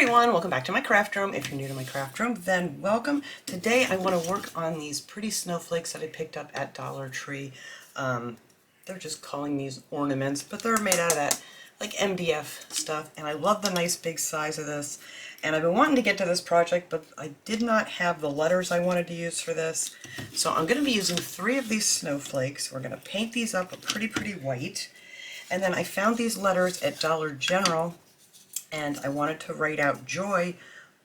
everyone, welcome back to my craft room. If you're new to my craft room, then welcome. Today I want to work on these pretty snowflakes that I picked up at Dollar Tree. They're just calling these ornaments, but they're made out of that like MDF stuff, and I love the nice big size of this. And I've been wanting to get to this project, but I did not have the letters I wanted to use for this. So I'm going to be using 3 of these snowflakes. We're going to paint these up a pretty white. And then I found these letters at Dollar General, and I wanted to write out joy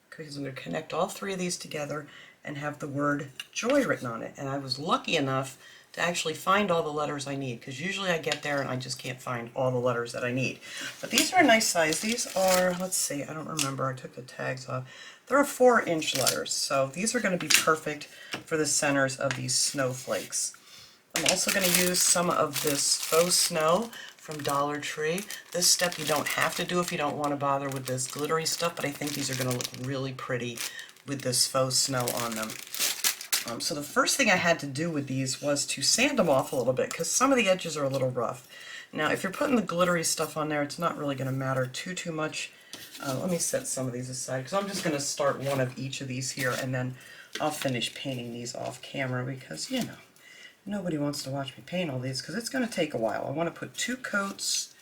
because I'm going to connect all 3 of these together and have the word joy written on it. And I was lucky enough to actually find all the letters I need, because usually I get there and I just can't find all the letters that I need. But these are a nice size. These are, let's see, I don't remember, I took the tags off. They're 4-inch letters, so these are going to be perfect for the centers of these snowflakes. I'm also going to use some of this faux snow from Dollar Tree. This step you don't have to do if you don't want to bother with this glittery stuff, but I think these are going to look really pretty with this faux snow on them. So the first thing I had to do with these was to sand them off a little bit, because some of the edges are a little rough. Now if you're putting the glittery stuff on there, it's not really going to matter too much. Let me set some of these aside, because I'm just going to start one of each of these here, and then I'll finish painting these off camera, because, you know, nobody wants to watch me paint all these because it's going to take a while. I want to put 2 coats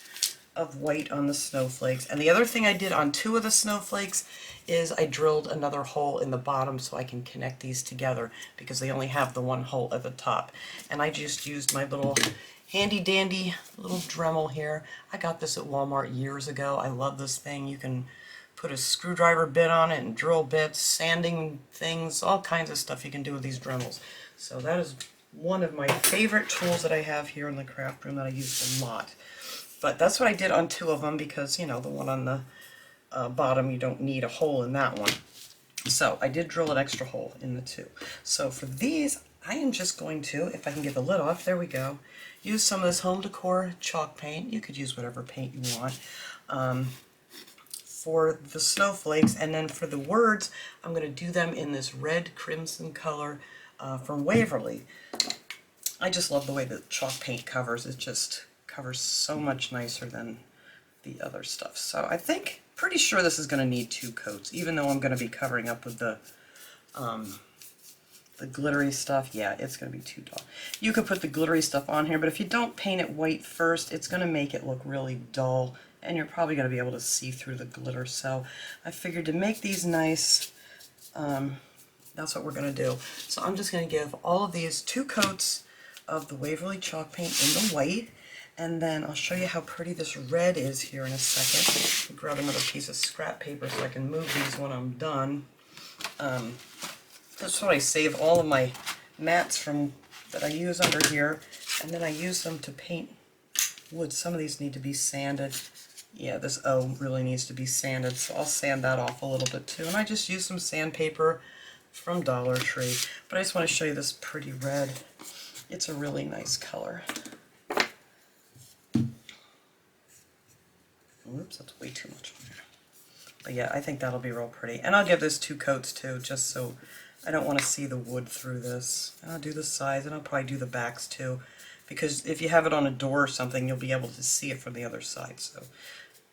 of white on the snowflakes. And the other thing I did on 2 of the snowflakes is I drilled another hole in the bottom so I can connect these together, because they only have the 1 hole at the top. And I just used my little handy dandy little Dremel here. I got this at Walmart years ago. I love this thing. You can put a screwdriver bit on it and drill bits, sanding things, all kinds of stuff you can do with these Dremels. So that is one of my favorite tools that I have here in the craft room that I use a lot. But that's what I did on 2 of them, because, you know, the one on the bottom, you don't need a hole in that one. So I did drill an extra hole in the 2. So for these, I am just going to, if I can get the lid off, there we go, use some of this Home Decor chalk paint. You could use whatever paint you want. For the snowflakes, and then for the words, I'm going to do them in this red crimson color from Waverly. I just love the way the chalk paint covers. It just covers so much nicer than the other stuff. So I think, pretty sure this is going to need 2 coats, even though I'm going to be covering up with the glittery stuff. Yeah, it's going to be too dull. You could put the glittery stuff on here, but if you don't paint it white first, it's going to make it look really dull, and you're probably going to be able to see through the glitter. So I figured to make these nice, that's what we're going to do. So I'm just going to give all of these 2 coats of the Waverly chalk paint in the white, and then I'll show you how pretty this red is here in a second. I'll grab another piece of scrap paper so I can move these when I'm done. That's what I save all of my mats from that I use under here, and then I use them to paint wood. Some of these need to be sanded. Yeah, this O really needs to be sanded, so I'll sand that off a little bit too. And I just use some sandpaper from Dollar Tree. But I just want to show you this pretty red. It's a really nice color. Oops, that's way too much on there. But yeah, I think that'll be real pretty. And I'll give this 2 coats too, just so I don't want to see the wood through this. And I'll do the sides, and I'll probably do the backs too, because if you have it on a door or something, you'll be able to see it from the other side. So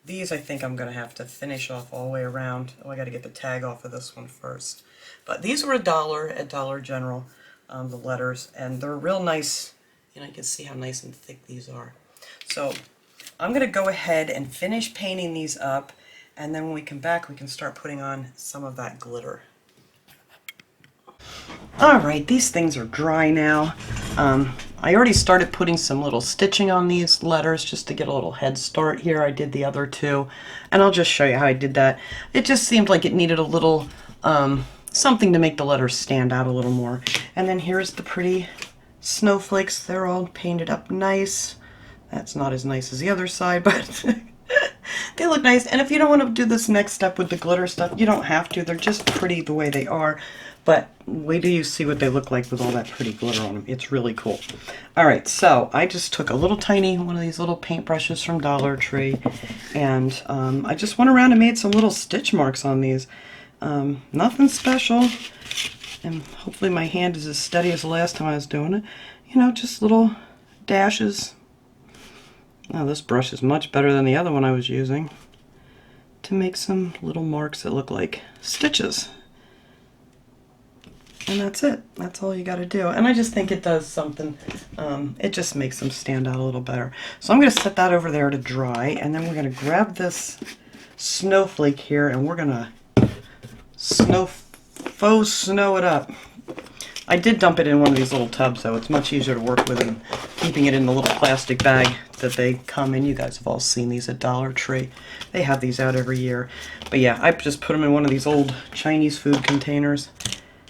these, I think I'm going to have to finish off all the way around. Oh, I got to get the tag off of this one first. But these were $1 at Dollar General, the letters, and they're real nice. You know, you can see how nice and thick these are. So I'm going to go ahead and finish painting these up, and then when we come back, we can start putting on some of that glitter. Alright, these things are dry now. I already started putting some little stitching on these letters just to get a little head start here. I did the other 2, and I'll just show you how I did that. It just seemed like it needed a little something to make the letters stand out a little more. And then here's the pretty snowflakes. They're all painted up nice. That's not as nice as the other side, but they look nice. And if you don't want to do this next step with the glitter stuff, you don't have to. They're just pretty the way they are. But wait till you see what they look like with all that pretty glitter on them. It's really cool. Alright, so I just took a little tiny one of these little paintbrushes from Dollar Tree, and I just went around and made some little stitch marks on these. Nothing special, and hopefully my hand is as steady as the last time I was doing it. You know, just little dashes. Now this brush is much better than the other one I was using. to make some little marks that look like stitches. And that's it. That's all you got to do. And I just think it does something. It just makes them stand out a little better. So I'm going to set that over there to dry, and then we're going to grab this snowflake here, and we're going to faux snow it up. I did dump it in one of these little tubs, so it's much easier to work with than keeping it in the little plastic bag that they come in. You guys have all seen these at Dollar Tree. They have these out every year. But yeah, I just put them in one of these old Chinese food containers.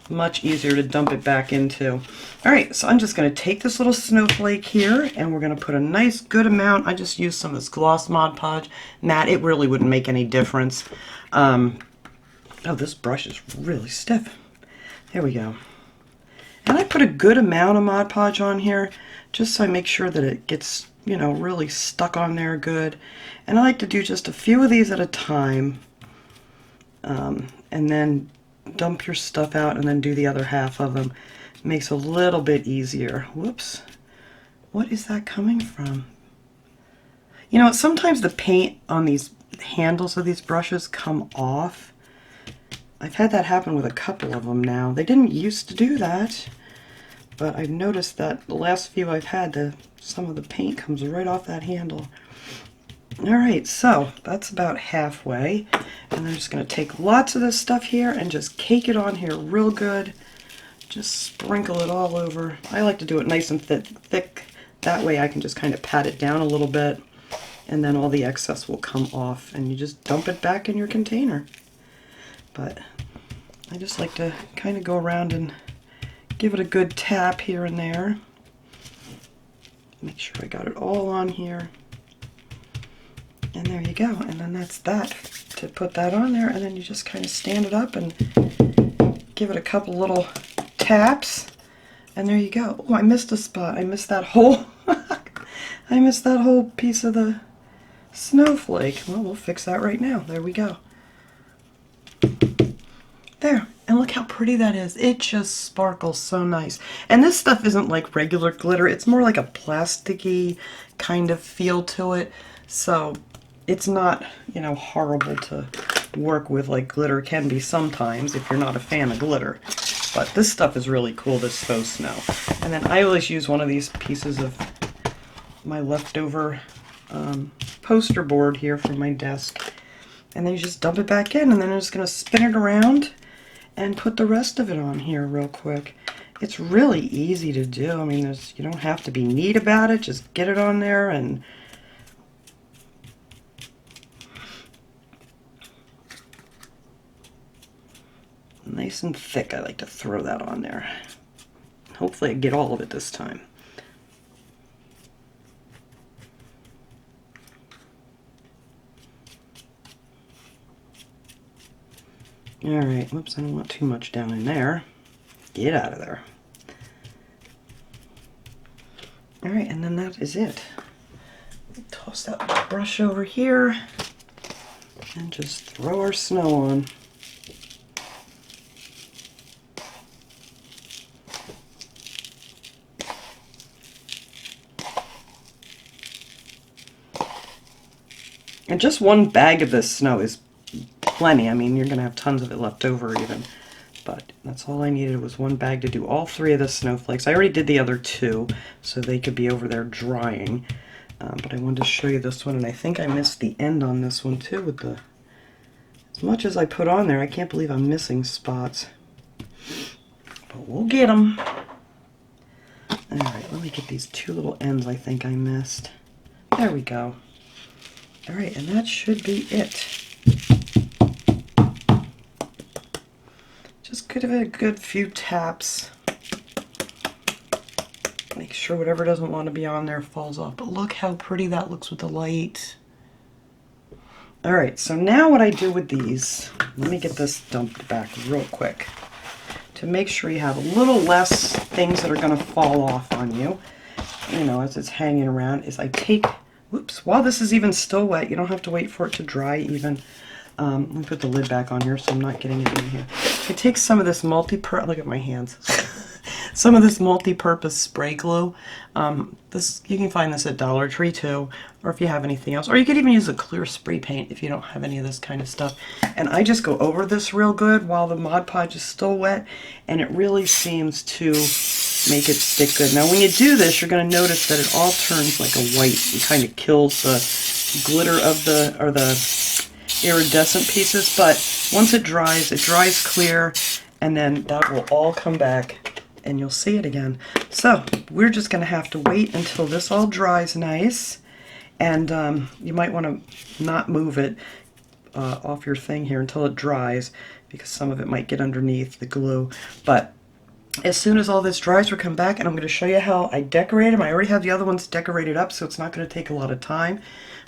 Much easier to dump it back into. Alright, so I'm just going to take this little snowflake here, and we're going to put a nice good amount. I just used some of this gloss Mod Podge matte. It really wouldn't make any difference. Oh, this brush is really stiff. There we go. And I put a good amount of Mod Podge on here, just so I make sure that it gets, you know, really stuck on there good. And I like to do just a few of these at a time, and then dump your stuff out and then do the other half of them. It makes it a little bit easier. Whoops. What is that coming from? You know, sometimes the paint on these handles of these brushes come off. I've had that happen with a couple of them now. They didn't used to do that, but I've noticed that the last few I've had, some of the paint comes right off that handle. Alright, so that's about halfway, and I'm just going to take lots of this stuff here and just cake it on here real good. Just sprinkle it all over. I like to do it nice and thick. That way I can just kind of pat it down a little bit, and then all the excess will come off, and you just dump it back in your container. But I just like to kind of go around and give it a good tap here and there. Make sure I got it all on here. And there you go. And then that's that, to put that on there, and then you just kind of stand it up and give it a couple little taps, and there you go. Oh, I missed a spot. I missed that whole I missed that whole piece of the snowflake. Well, we'll fix that right now. There we go. There, and look how pretty that is. It just sparkles so nice. And this stuff isn't like regular glitter. It's more like a plasticky kind of feel to it. So it's not, you know, horrible to work with like glitter can be sometimes if you're not a fan of glitter. But this stuff is really cool, this faux snow. And then I always use one of these pieces of my leftover poster board here from my desk. And then you just dump it back in, and then I'm just going to spin it around and put the rest of it on here real quick. It's really easy to do. I mean, you don't have to be neat about it. Just get it on there and nice and thick. I like to throw that on there. Hopefully I get all of it this time. Alright, whoops, I don't want too much down in there. Get out of there. Alright, and then that is it. Toss that brush over here and just throw our snow on. And just one bag of this snow is plenty. I mean, you're going to have tons of it left over even. But that's all I needed, was one bag to do all three of the snowflakes. I already did the other two, so they could be over there drying. But I wanted to show you this one, and I think I missed the end on this one too. With the, as much as I put on there, I can't believe I'm missing spots. But we'll get them. Alright, let me get these two little ends I think I missed. There we go. Alright, and that should be it. Just give it a good few taps. Make sure whatever doesn't want to be on there falls off. But look how pretty that looks with the light. Alright, so now what I do with these, let me get this dumped back real quick. To make sure you have a little less things that are going to fall off on you, you know, as it's hanging around, is I take, whoops, while this is even still wet, you don't have to wait for it to dry even. Let me put the lid back on here so I'm not getting it in here. I take some of this multi-purpose, look at my hands, some of this multi-purpose spray glue. This you can find this at Dollar Tree too, or if you have anything else. Or you could even use a clear spray paint if you don't have any of this kind of stuff. And I just go over this real good while the Mod Podge is still wet, and it really seems to make it stick good. Now when you do this, you're going to notice that it all turns like a white. It kind of kills the glitter of the iridescent pieces, but once it dries clear, and then that will all come back and you'll see it again. So we're just going to have to wait until this all dries nice, and you might want to not move it off your thing here until it dries, because some of it might get underneath the glue. But as soon as all this dries, we'll come back and I'm going to show you how I decorate them. I already have the other ones decorated up, so it's not going to take a lot of time.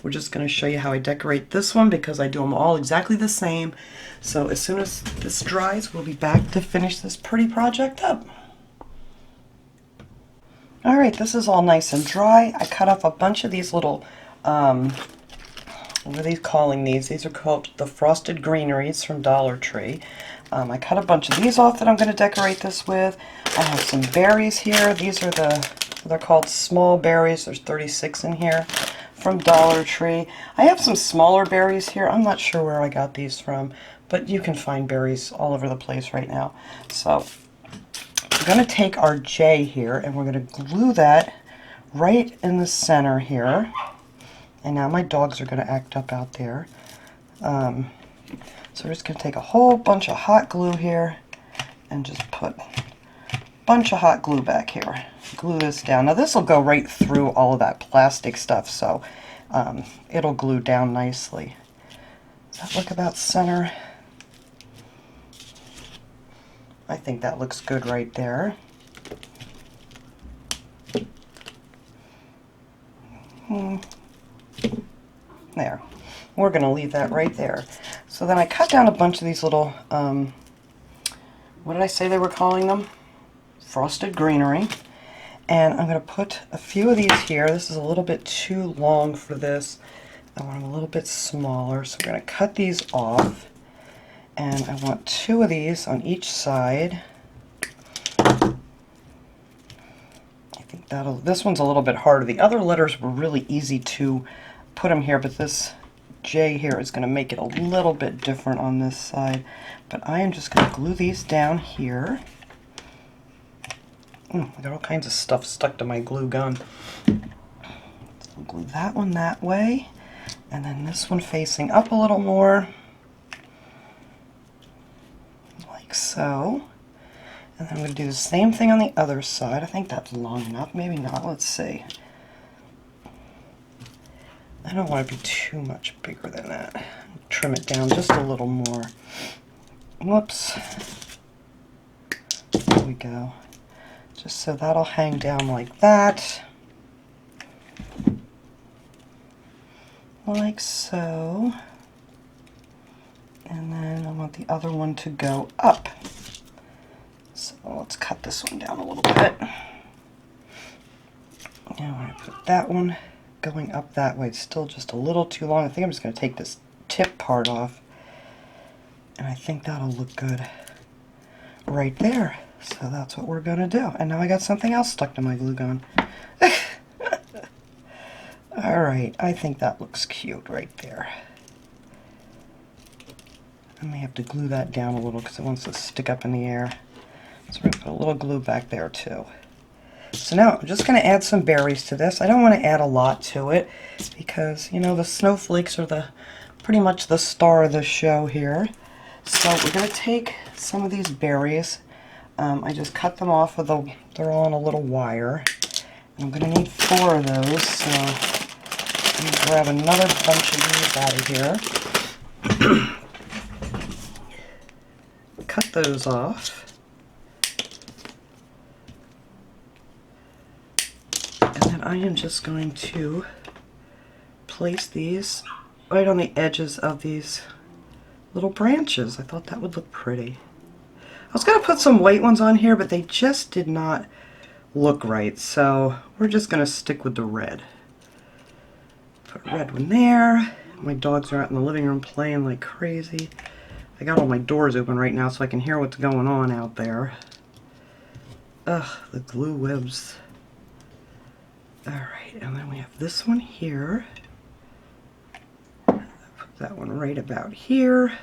We're just going to show you how I decorate this one because I do them all exactly the same. So as soon as this dries, we'll be back to finish this pretty project up. Alright, this is all nice and dry. I cut off a bunch of these little, what are they calling these? These are called the frosted greeneries from Dollar Tree. I cut a bunch of these off that I'm going to decorate this with. I have some berries here. These are they're called small berries. There's 36 in here from Dollar Tree. I have some smaller berries here. I'm not sure where I got these from, but you can find berries all over the place right now. So we're going to take our J here and we're going to glue that right in the center here. And now my dogs are going to act up out there. So we're just going to take a whole bunch of hot glue here and just put a bunch of hot glue back here. Glue this down. Now this will go right through all of that plastic stuff, so it'll glue down nicely. Does that look about center? I think that looks good right there. There. We're going to leave that right there. So then I cut down a bunch of these little, what did I say they were calling them? Frosted greenery. And I'm going to put a few of these here. This is a little bit too long for this. I want them a little bit smaller. So we're going to cut these off. And I want 2 of these on each side. I think this one's a little bit harder. The other letters were really easy to put them here, but this J here is going to make it a little bit different on this side. But I am just going to glue these down here. I got all kinds of stuff stuck to my glue gun. So glue that one that way, and then this one facing up a little more, like so. And then I'm going to do the same thing on the other side. I think that's long enough. Maybe not. Let's see. I don't want to be too much bigger than that. Trim it down just a little more. Whoops. There we go. Just so that'll hang down like that. Like so. And then I want the other one to go up. So let's cut this one down a little bit. Now I'm going to put that one going up that way. It's still just a little too long. I think I'm just going to take this tip part off, and I think that'll look good right there. So that's what we're going to do. And now I got something else stuck to my glue gun. Alright, I think that looks cute right there. I may have to glue that down a little because it wants to stick up in the air. So we're going to put a little glue back there too. So now I'm just going to add some berries to this. I don't want to add a lot to it because, you know, the snowflakes are pretty much the star of the show here. So we're going to take some of these berries. I just cut them off of they're all on a little wire. I'm going to need 4 of those, so I'm going to grab another bunch of these out of here. Cut those off. And then I am just going to place these right on the edges of these little branches. I thought that would look pretty. I was going to put some white ones on here, but they just did not look right, so we're just going to stick with the red. Put a red one there. My dogs are out in the living room playing like crazy. I got all my doors open right now so I can hear what's going on out there. Ugh, the glue webs. Alright, and then we have this one here. Put that one right about here.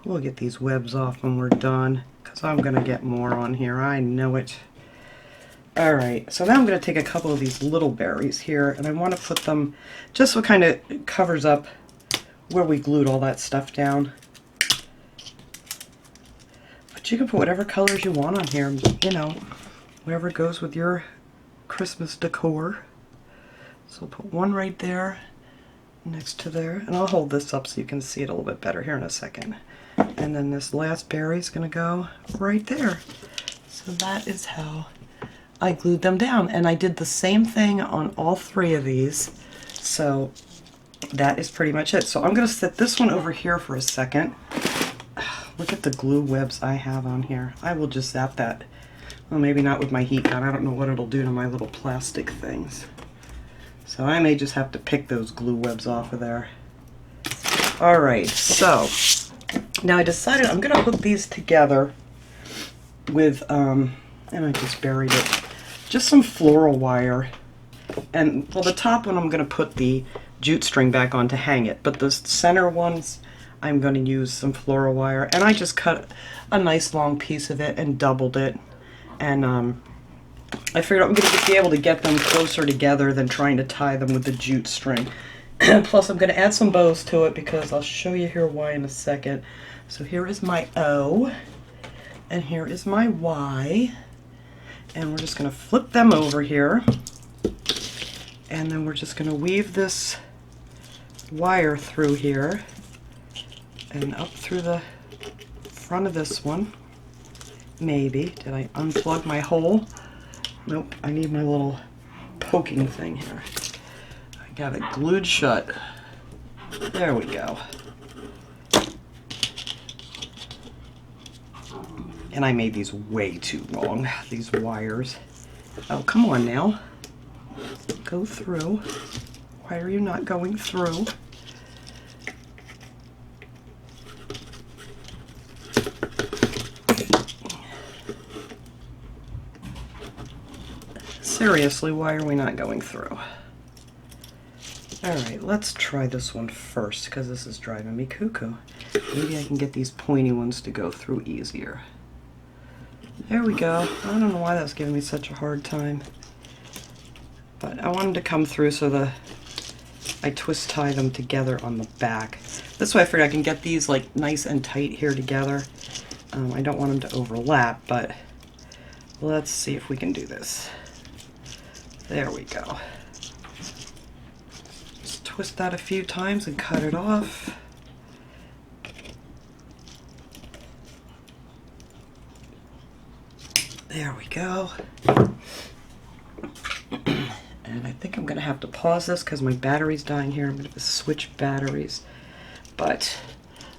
We'll get these webs off when we're done, because I'm going to get more on here. I know it. Alright, so now I'm going to take a couple of these little berries here, and I want to put them just so it kind of covers up where we glued all that stuff down. But you can put whatever colors you want on here, you know, whatever goes with your Christmas decor. So I'll put one right there next to there, and I'll hold this up so you can see it a little bit better here in a second. And then this last berry is going to go right there. So that is how I glued them down, and I did the same thing on all three of these. So that is pretty much it. So I'm going to set this one over here for a second. Look at the glue webs I have on here. I will just zap that. Well, maybe not with my heat gun. I don't know what it'll do to my little plastic things. So I may just have to pick those glue webs off of there. Alright, so now I decided I'm going to hook these together with, and I just buried it, just some floral wire. And well, the top one I'm going to put the jute string back on to hang it, but the center ones I'm going to use some floral wire. And I just cut a nice long piece of it and doubled it. And I figured I'm going to be able to get them closer together than trying to tie them with the jute string. Plus I'm going to add some bows to it because I'll show you here why in a second. So here is my O, and here is my Y, and we're just going to flip them over here, and then we're just going to weave this wire through here and up through the front of this one. Maybe. Did I unplug my hole? Nope, I need my little poking thing here. I got it glued shut. There we go. And I made these way too long, these wires. Oh, come on now. Go through. Why are you not going through? Seriously, why are we not going through? Alright, let's try this one first, because this is driving me cuckoo. Maybe I can get these pointy ones to go through easier. There we go. I don't know why that was giving me such a hard time. But I want them to come through so I twist tie them together on the back. This way I figured I can get these like nice and tight here together. I don't want them to overlap, but let's see if we can do this. There we go. Just twist that a few times and cut it off. There we go. And I think I'm going to have to pause this because my battery's dying here. I'm going to have to switch batteries. But,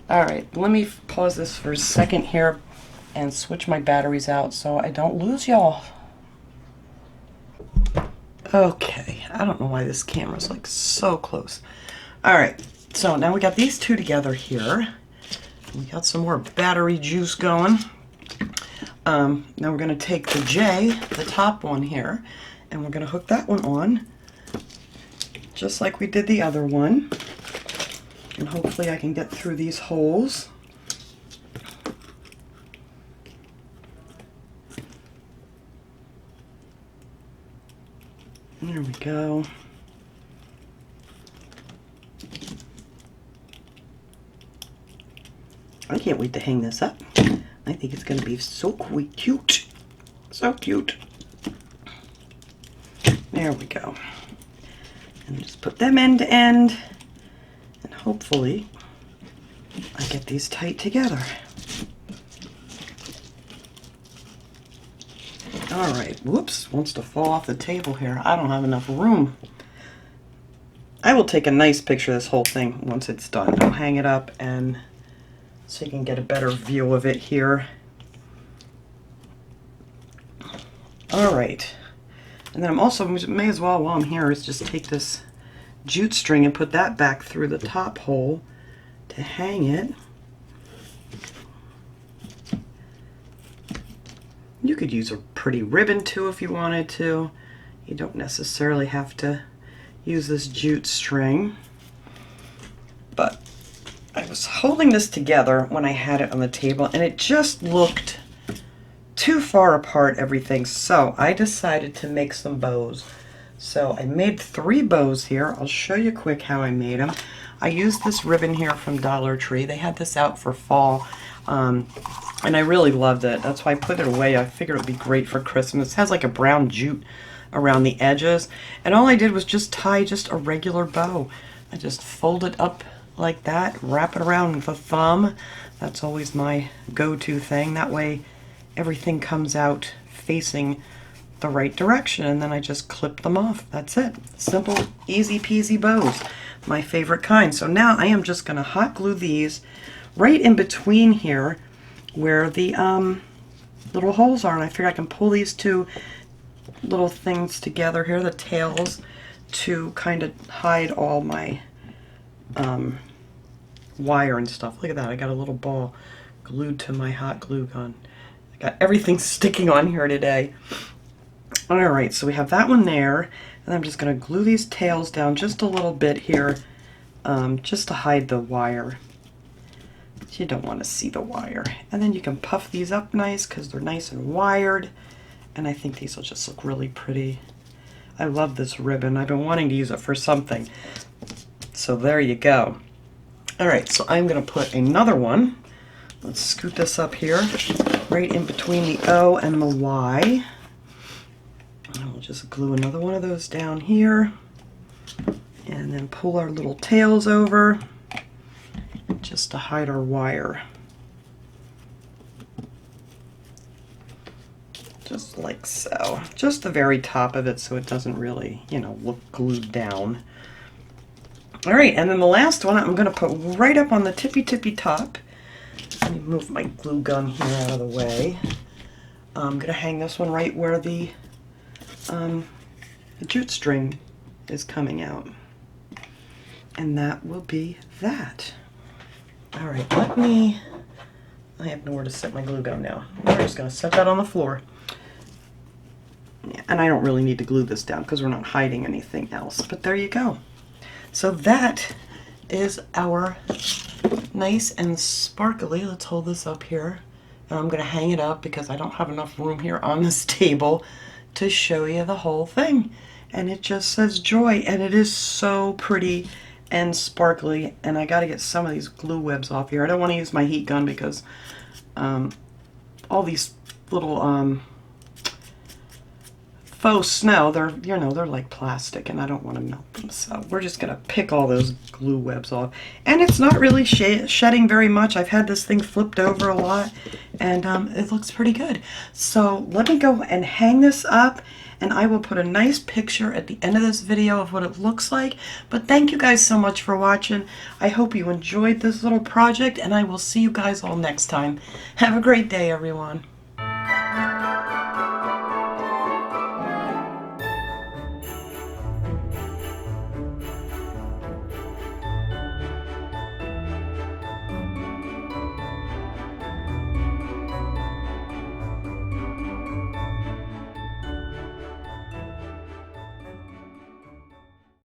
alright, let me pause this for a second here and switch my batteries out so I don't lose y'all. Okay, I don't know why this camera's like so close. Alright, so now we got these two together here. We got some more battery juice going. Now we're going to take the J, the top one here, and we're going to hook that one on, just like we did the other one. And hopefully I can get through these holes. There we go. I can't wait to hang this up. I think it's going to be so cute. So cute. There we go. And just put them end to end. And hopefully I get these tight together. Alright, whoops, wants to fall off the table here. I don't have enough room. I will take a nice picture of this whole thing once it's done. I'll hang it up and so you can get a better view of it here. Alright, and then I'm also, may as well while I'm here, is just take this jute string and put that back through the top hole to hang it. You could use a pretty ribbon too if you wanted to. You don't necessarily have to use this jute string. But I was holding this together when I had it on the table and it just looked too far apart, everything. So I decided to make some bows. So I made 3 bows here. I'll show you quick how I made them. I used this ribbon here from Dollar Tree. They had this out for fall. And I really loved it. That's why I put it away. I figured it would be great for Christmas. It has like a brown jute around the edges. And all I did was just tie just a regular bow. I just fold it up like that, wrap it around with a thumb. That's always my go-to thing. That way everything comes out facing the right direction, and then I just clip them off. That's it. Simple, easy peasy bows. My favorite kind. So now I am just going to hot glue these right in between here where the little holes are, and I figure I can pull these 2 little things together here, the tails, to kind of hide all my wire and stuff. Look at that. I got a little ball glued to my hot glue gun. I got everything sticking on here today. Alright, so we have that one there, and I'm just going to glue these tails down just a little bit here, just to hide the wire. You don't want to see the wire. And then you can puff these up nice because they're nice and wired, and I think these will just look really pretty. I love this ribbon. I've been wanting to use it for something. So there you go. Alright, so I'm going to put another one. Let's scoot this up here, right in between the O and the Y. And we'll just glue another one of those down here, and then pull our little tails over just to hide our wire. Just like so. Just the very top of it so it doesn't really, you know, look glued down. Alright, and then the last one I'm going to put right up on the tippy top. Let me move my glue gun here out of the way. I'm going to hang this one right where the jute string is coming out. And that will be that. Alright, I have nowhere to set my glue gun now. I'm just going to set that on the floor. Yeah, and I don't really need to glue this down because we're not hiding anything else. But there you go. So that is our nice and sparkly. Let's hold this up here. And I'm going to hang it up because I don't have enough room here on this table to show you the whole thing. And it just says joy, and it is so pretty and sparkly. And I got to get some of these glue webs off here. I don't want to use my heat gun because all these little faux snow, they're like plastic, and I don't want to melt them. So we're just gonna pick all those glue webs off, and it's not really shedding very much. I've had this thing flipped over a lot, and it looks pretty good. So let me go and hang this up, and I will put a nice picture at the end of this video of what it looks like. But thank you guys so much for watching. I hope you enjoyed this little project, and I will see you guys all next time. Have a great day, everyone.